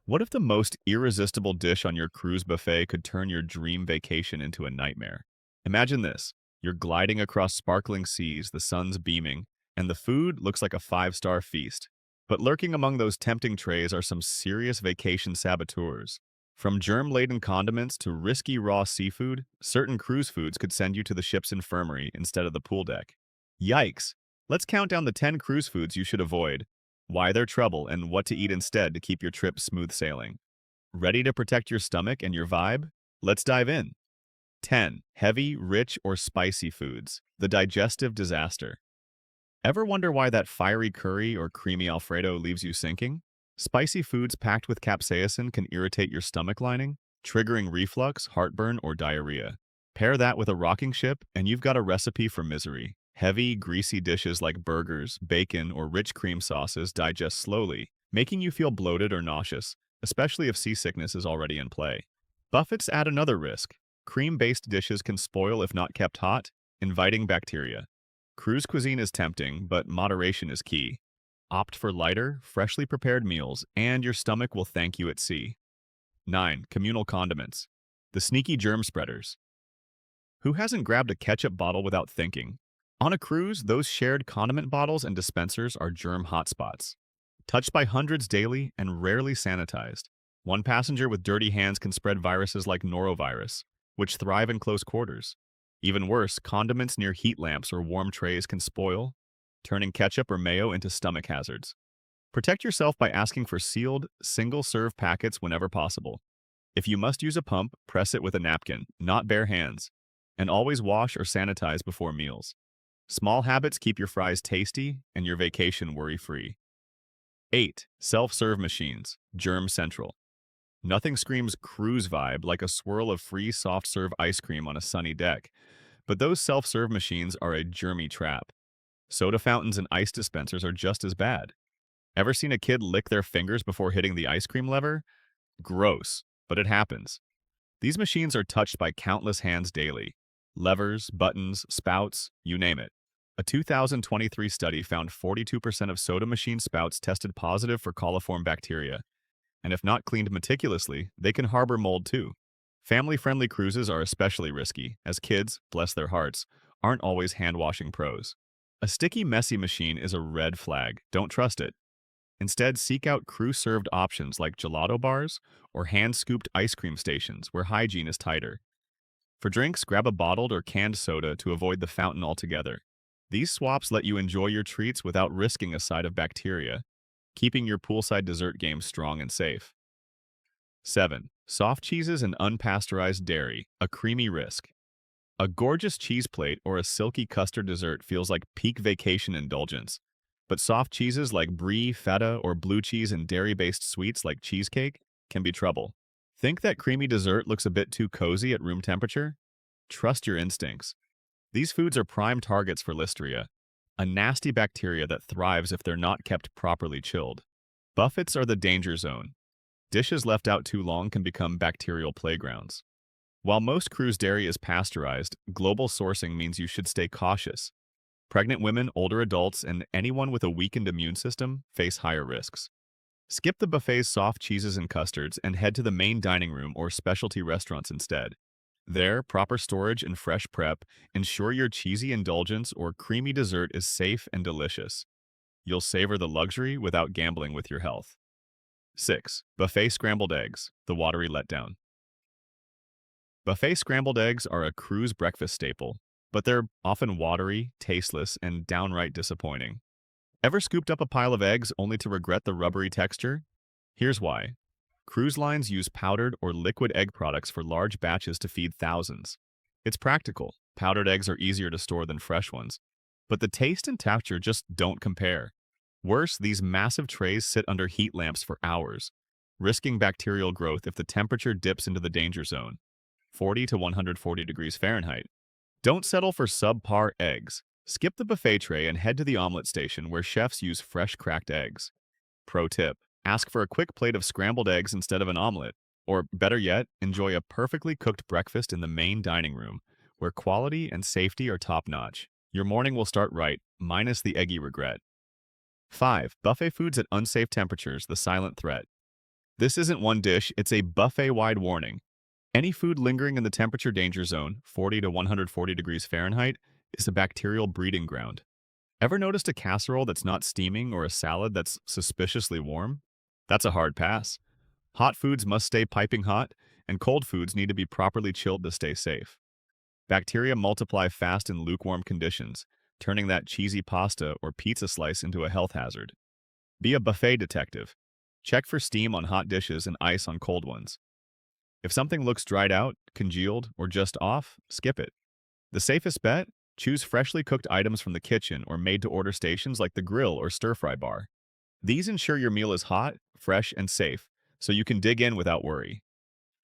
What if the most irresistible dish on your cruise buffet could turn your dream vacation into a nightmare? Imagine this. You're gliding across sparkling seas, the sun's beaming, and the food looks like a five-star feast. But lurking among those tempting trays are some serious vacation saboteurs. From germ-laden condiments to risky raw seafood, certain cruise foods could send you to the ship's infirmary instead of the pool deck. Yikes! Let's count down the 10 cruise foods you should avoid, why they're trouble, and what to eat instead to keep your trip smooth sailing. Ready to protect your stomach and your vibe? Let's dive in. 10. Heavy, rich, or spicy foods. The digestive disaster. Ever wonder why that fiery curry or creamy Alfredo leaves you sinking? Spicy foods packed with capsaicin can irritate your stomach lining, triggering reflux, heartburn, or diarrhea. Pair that with a rocking ship, and you've got a recipe for misery. Heavy, greasy dishes like burgers, bacon, or rich cream sauces digest slowly, making you feel bloated or nauseous, especially if seasickness is already in play. Buffets add another risk. Cream-based dishes can spoil if not kept hot, inviting bacteria. Cruise cuisine is tempting, but moderation is key. Opt for lighter, freshly prepared meals, and your stomach will thank you at sea. 9. Communal condiments. The sneaky germ spreaders. Who hasn't grabbed a ketchup bottle without thinking? On a cruise, those shared condiment bottles and dispensers are germ hotspots. Touched by hundreds daily and rarely sanitized. One passenger with dirty hands can spread viruses like norovirus, which thrive in close quarters. Even worse, condiments near heat lamps or warm trays can spoil, turning ketchup or mayo into stomach hazards. Protect yourself by asking for sealed, single-serve packets whenever possible. If you must use a pump, press it with a napkin, not bare hands. And always wash or sanitize before meals. Small habits keep your fries tasty and your vacation worry-free. 8. Self-serve machines. Germ Central. Nothing screams cruise vibe like a swirl of free soft-serve ice cream on a sunny deck, but those self-serve machines are a germy trap. Soda fountains and ice dispensers are just as bad. Ever seen a kid lick their fingers before hitting the ice cream lever? Gross, but it happens. These machines are touched by countless hands daily. Levers, buttons, spouts, you name it. A 2023 study found 42% of soda machine spouts tested positive for coliform bacteria, and if not cleaned meticulously, they can harbor mold too. Family-friendly cruises are especially risky, as kids, bless their hearts, aren't always hand-washing pros. A sticky, messy machine is a red flag. Don't trust it. Instead, seek out crew-served options like gelato bars or hand-scooped ice cream stations where hygiene is tighter. For drinks, grab a bottled or canned soda to avoid the fountain altogether. These swaps let you enjoy your treats without risking a side of bacteria, keeping your poolside dessert game strong and safe. 7. Soft cheeses and unpasteurized dairy, a creamy risk. A gorgeous cheese plate or a silky custard dessert feels like peak vacation indulgence. But soft cheeses like brie, feta, or blue cheese and dairy-based sweets like cheesecake can be trouble. Think that creamy dessert looks a bit too cozy at room temperature? Trust your instincts. These foods are prime targets for listeria, a nasty bacteria that thrives if they're not kept properly chilled. Buffets are the danger zone. Dishes left out too long can become bacterial playgrounds. While most cruise dairy is pasteurized, global sourcing means you should stay cautious. Pregnant women, older adults, and anyone with a weakened immune system face higher risks. Skip the buffet's soft cheeses and custards and head to the main dining room or specialty restaurants instead. There, proper storage and fresh prep ensure your cheesy indulgence or creamy dessert is safe and delicious. You'll savor the luxury without gambling with your health. 6. Buffet scrambled eggs, the watery letdown. Buffet scrambled eggs are a cruise breakfast staple, but they're often watery, tasteless, and downright disappointing. Ever scooped up a pile of eggs only to regret the rubbery texture? Here's why. Cruise lines use powdered or liquid egg products for large batches to feed thousands. It's practical. Powdered eggs are easier to store than fresh ones. But the taste and texture just don't compare. Worse, these massive trays sit under heat lamps for hours, risking bacterial growth if the temperature dips into the danger zone, 40 to 140 degrees Fahrenheit. Don't settle for subpar eggs. Skip the buffet tray and head to the omelet station where chefs use fresh cracked eggs. Pro tip: ask for a quick plate of scrambled eggs instead of an omelet. Or, better yet, enjoy a perfectly cooked breakfast in the main dining room, where quality and safety are top-notch. Your morning will start right, minus the eggy regret. 5. Buffet foods at unsafe temperatures, the silent threat. This isn't one dish, it's a buffet-wide warning. Any food lingering in the temperature danger zone, 40 to 140 degrees Fahrenheit, is a bacterial breeding ground. Ever noticed a casserole that's not steaming or a salad that's suspiciously warm? That's a hard pass. Hot foods must stay piping hot, and cold foods need to be properly chilled to stay safe. Bacteria multiply fast in lukewarm conditions, turning that cheesy pasta or pizza slice into a health hazard. Be a buffet detective. Check for steam on hot dishes and ice on cold ones. If something looks dried out, congealed, or just off, skip it. The safest bet? Choose freshly cooked items from the kitchen or made-to-order stations like the grill or stir-fry bar. These ensure your meal is hot, fresh, and safe, so you can dig in without worry.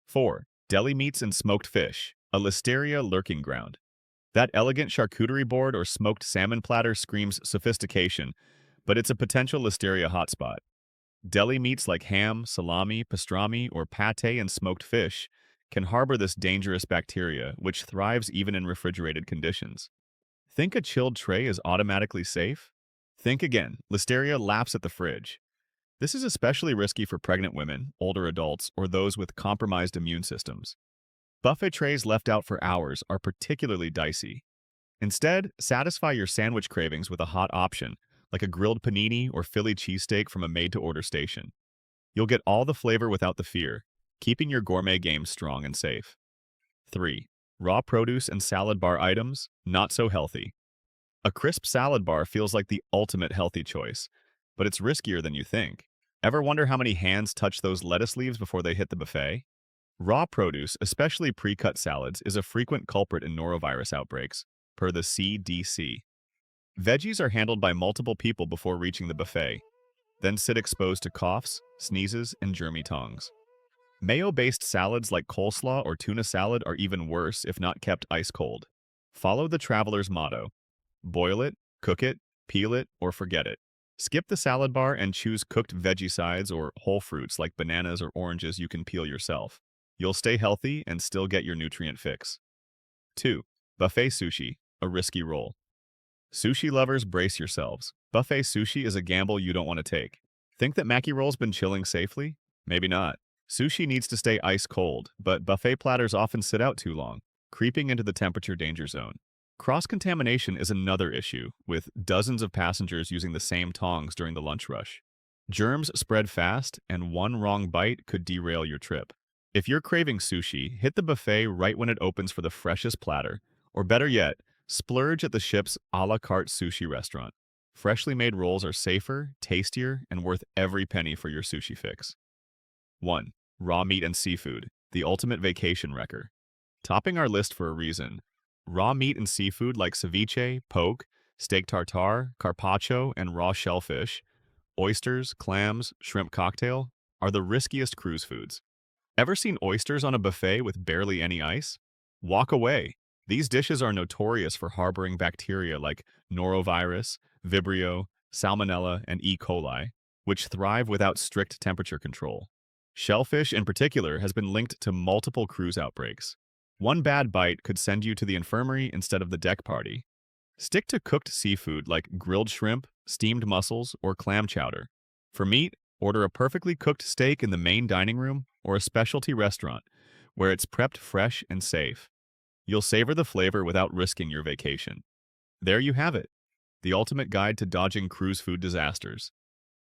4. Deli meats and smoked fish, a listeria lurking ground. That elegant charcuterie board or smoked salmon platter screams sophistication, but it's a potential listeria hotspot. Deli meats like ham, salami, pastrami, or pate and smoked fish can harbor this dangerous bacteria, which thrives even in refrigerated conditions. Think a chilled tray is automatically safe? Think again. Listeria laps at the fridge. This is especially risky for pregnant women, older adults, or those with compromised immune systems. Buffet trays left out for hours are particularly dicey. Instead, satisfy your sandwich cravings with a hot option, like a grilled panini or Philly cheesesteak from a made-to-order station. You'll get all the flavor without the fear, keeping your gourmet game strong and safe. 3. Raw produce and salad bar items, not so healthy. A crisp salad bar feels like the ultimate healthy choice, but it's riskier than you think. Ever wonder how many hands touch those lettuce leaves before they hit the buffet? Raw produce, especially pre-cut salads, is a frequent culprit in norovirus outbreaks, per the CDC. Veggies are handled by multiple people before reaching the buffet, then sit exposed to coughs, sneezes, and germy tongues. Mayo-based salads like coleslaw or tuna salad are even worse if not kept ice cold. Follow the traveler's motto: boil it, cook it, peel it, or forget it. Skip the salad bar and choose cooked veggie sides or whole fruits like bananas or oranges you can peel yourself. You'll stay healthy and still get your nutrient fix. 2. Buffet sushi, a risky roll. Sushi lovers, brace yourselves. Buffet sushi is a gamble you don't want to take. Think that maki roll's been chilling safely? Maybe not. Sushi needs to stay ice cold, but buffet platters often sit out too long, creeping into the temperature danger zone. Cross-contamination is another issue, with dozens of passengers using the same tongs during the lunch rush. Germs spread fast, and one wrong bite could derail your trip. If you're craving sushi, hit the buffet right when it opens for the freshest platter, or better yet, splurge at the ship's a la carte sushi restaurant. Freshly made rolls are safer, tastier, and worth every penny for your sushi fix. 1. Raw meat and seafood, the ultimate vacation wrecker. Topping our list for a reason. Raw meat and seafood like ceviche, poke, steak tartare, carpaccio, and raw shellfish, oysters, clams, shrimp cocktail, are the riskiest cruise foods. Ever seen oysters on a buffet with barely any ice? Walk away. These dishes are notorious for harboring bacteria like norovirus, Vibrio, Salmonella, and E. coli, which thrive without strict temperature control. Shellfish, in particular, has been linked to multiple cruise outbreaks. One bad bite could send you to the infirmary instead of the deck party. Stick to cooked seafood like grilled shrimp, steamed mussels, or clam chowder. For meat, order a perfectly cooked steak in the main dining room or a specialty restaurant where it's prepped fresh and safe. You'll savor the flavor without risking your vacation. There you have it, the ultimate guide to dodging cruise food disasters.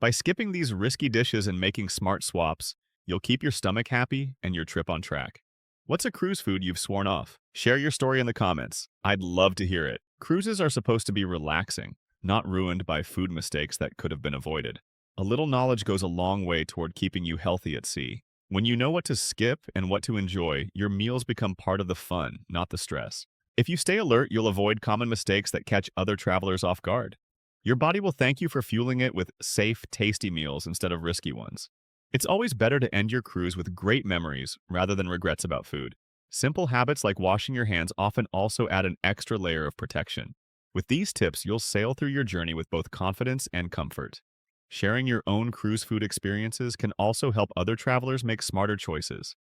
By skipping these risky dishes and making smart swaps, you'll keep your stomach happy and your trip on track. What's a cruise food you've sworn off? Share your story in the comments. I'd love to hear it. Cruises are supposed to be relaxing, not ruined by food mistakes that could have been avoided. A little knowledge goes a long way toward keeping you healthy at sea. When you know what to skip and what to enjoy, your meals become part of the fun, not the stress. If you stay alert, you'll avoid common mistakes that catch other travelers off guard. Your body will thank you for fueling it with safe, tasty meals instead of risky ones. It's always better to end your cruise with great memories rather than regrets about food. Simple habits like washing your hands often also add an extra layer of protection. With these tips, you'll sail through your journey with both confidence and comfort. Sharing your own cruise food experiences can also help other travelers make smarter choices.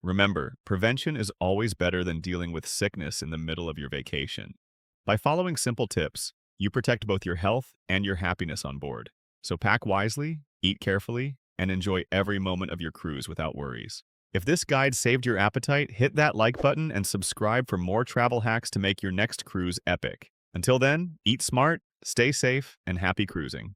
Remember, prevention is always better than dealing with sickness in the middle of your vacation. By following simple tips, you protect both your health and your happiness on board. So pack wisely, eat carefully, and enjoy every moment of your cruise without worries. If this guide saved your appetite, hit that like button and subscribe for more travel hacks to make your next cruise epic. Until then, eat smart, stay safe, and happy cruising.